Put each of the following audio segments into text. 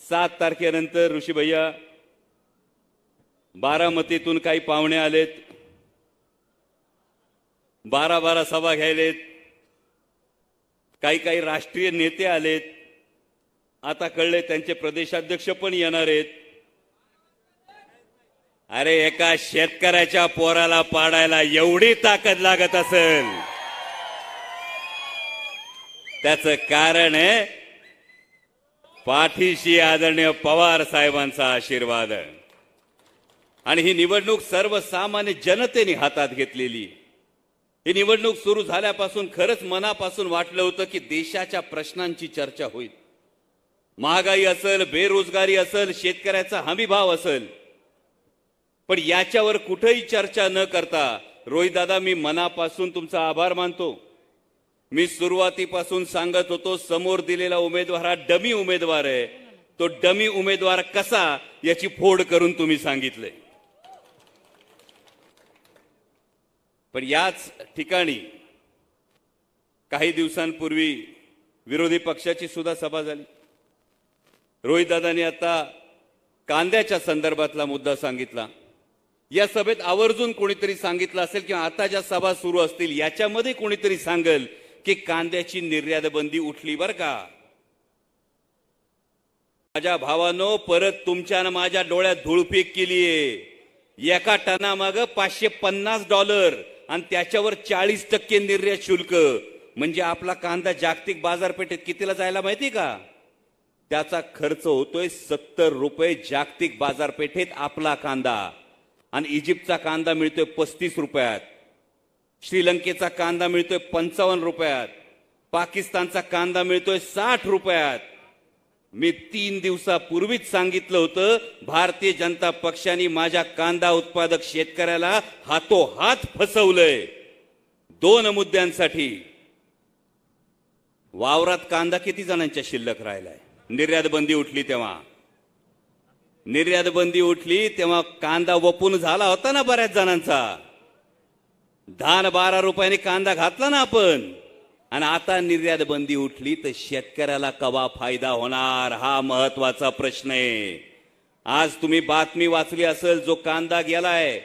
7 तारखेनंतर ऋषी भैया बारामतीतून काही पाहुणे आलेत, 12 सभा घ्यायलेत, काही राष्ट्रीय नेते आलेत, आता कळले त्यांचे प्रदेशाध्यक्ष पण येणार आहेत। अरे एका शेतकऱ्याच्या पोराला पाडायला एवढी ताकद लागत असेल, त्याचं कारण आहे पाठीशी आदरणीय पवार साहेबांचा आशीर्वाद। आणि ही निवडणूक सर्वसामान्य जनतेने हातात घेतलेली। ही निवडणूक सुरू झाल्यापासून खरंच मनापासून वाटलं होतं की देशाच्या प्रश्नांची चर्चा होईल। महागाई असेल, बेरोजगारी असेल, शेतकऱ्याचा हमीभाव असेल, पण याच्यावर कुठेही चर्चा न करता रोहित दादा मी मनापासून तुमचा आभार मानतो। मी सुरुवातीपासून सांगत होतो समोर दिलेला उमेदवार हा डमी उमेदवार आहे, तो डमी उमेदवार कसा याची फोड करून तुम्ही सांगितले। पण याच ठिकाणी काही दिवसांपूर्वी विरोधी पक्षाची सुद्धा सभा झाली। रोहित दादांनी आता कांद्याच्या संदर्भातला मुद्दा सांगितला। या सभेत आवर्जून कोणीतरी सांगितलं असेल किंवा आता ज्या सभा सुरू असतील याच्यामध्ये कोणीतरी सांगेल की कांद्याची निर्यात बंदी उठली बर का। माझ्या भावानो परत तुमच्या आणि माझ्या डोळ्यात धूळफेक केलीये। एका टनामागे $550 आणि त्याच्यावर 40% निर्यात शुल्क, म्हणजे आपला कांदा जागतिक बाजारपेठेत कितीला जायला माहिती का? त्याचा खर्च होतोय ₹70 जागतिक बाजारपेठेत आपला कांदा, आणि इजिप्तचा कांदा मिळतोय ₹35, श्रीलंकेचा कांदा मिळतोय ₹55, पाकिस्तानचा कांदा मिळतोय ₹60। मी 3 दिवसापूर्वीच सांगितलं होतं भारतीय जनता पक्षाने माझ्या कांदा उत्पादक शेतकऱ्याला हातोहात फसवलंय 2 मुद्द्यांसाठी। वावरात कांदा किती जणांच्या शिल्लक राहिलाय? निर्यात बंदी उठली तेव्हा कांदा वपून झाला होता ना बऱ्याच जणांचा। 10-12 रुपयाने कांदा घातला ना आपण, आणि आता निर्यात बंदी उठली तर शेतकऱ्याला कवा फायदा होणार हा महत्वाचा प्रश्न आहे। आज तुम्ही बातमी वाचली असेल, जो कांदा गेलाय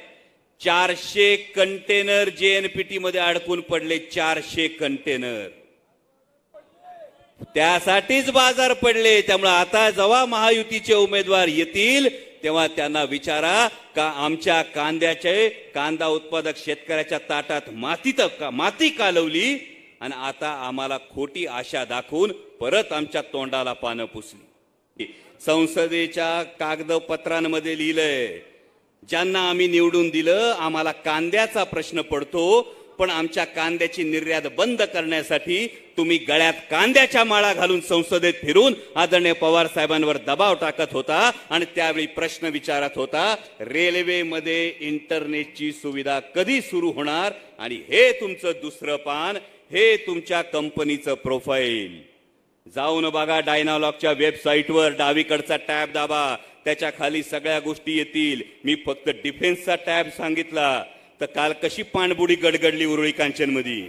400 कंटेनर JNPT मध्ये अडकून पडले। 400 कंटेनर, त्यासाठीच बाजार पडले। त्यामुळे आता जेव्हा महायुतीचे उमेदवार येतील तेव्हा त्यांना विचारा का आमच्या कांदा उत्पादक शेतकऱ्याच्या ताटात माती कालवली आणि आता आम्हाला खोटी आशा दाखवून परत आमच्या तोंडाला पानं पुसली। संसदेच्या कागदपत्रांमध्ये लिहिलंय ज्यांना आम्ही निवडून दिलं आम्हाला कांद्याचा प्रश्न पडतो, पण आमच्या कांद्याची निर्यात बंद करण्यासाठी तुम्ही गळ्यात कांद्याच्या माळा घालून संसदेत फिरून आदरणीय पवार साहेबांवर दबाव टाकत होता आणि त्यावेळी प्रश्न विचारत होता रेल्वेमध्ये इंटरनेटची सुविधा कधी सुरू होणार, आणि हे तुमचं दुसरं पान, हे तुमच्या कंपनीचं प्रोफाईल। जाऊन बघा डायनालॉगच्या वेबसाईटवर, डावीकडचा टॅब दाबा, त्याच्या खाली सगळ्या गोष्टी येतील। मी फक्त डिफेन्सचा टॅब सांगितला तर काल कशी पाणबुडी गडगडली उरुळी कांचन मध्ये।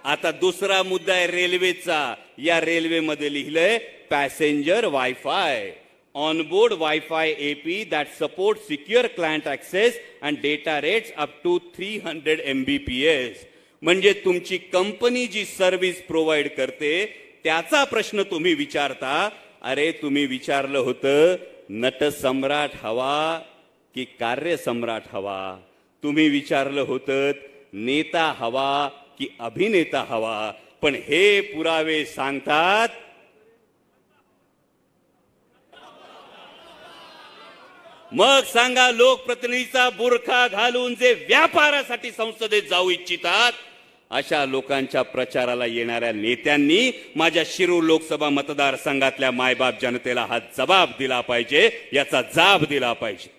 आता दुसरा मुद्दा आहे रेल्वेचा। या रेल्वेमध्ये लिहिलंय passenger wifi, onboard wifi AP that supports secure client access and data rates up to 300 Mbps। म्हणजे तुमची कंपनी जी सर्व्हिस प्रोव्हाइड करते त्याचा प्रश्न तुम्ही विचारता। अरे तुम्ही विचारलं होतं नटसम्राट हवा की कार्यसम्राट हवा? तुम्ही विचारलं होतं नेता हवा की अभिनेता हवा? पण हे पुरावे सांगतात मग सांगा, लोकप्रतिनिधीचा बुरखा घालून जे व्यापारासाठी संसदेत जाऊ इच्छितात अशा लोकांच्या प्रचाराला येणाऱ्या नेत्यांनी माझ्या शिरूर लोकसभा मतदारसंघातल्या मायबाप जनतेला हा जबाब दिला पाहिजे, याचा जाब दिला पाहिजे।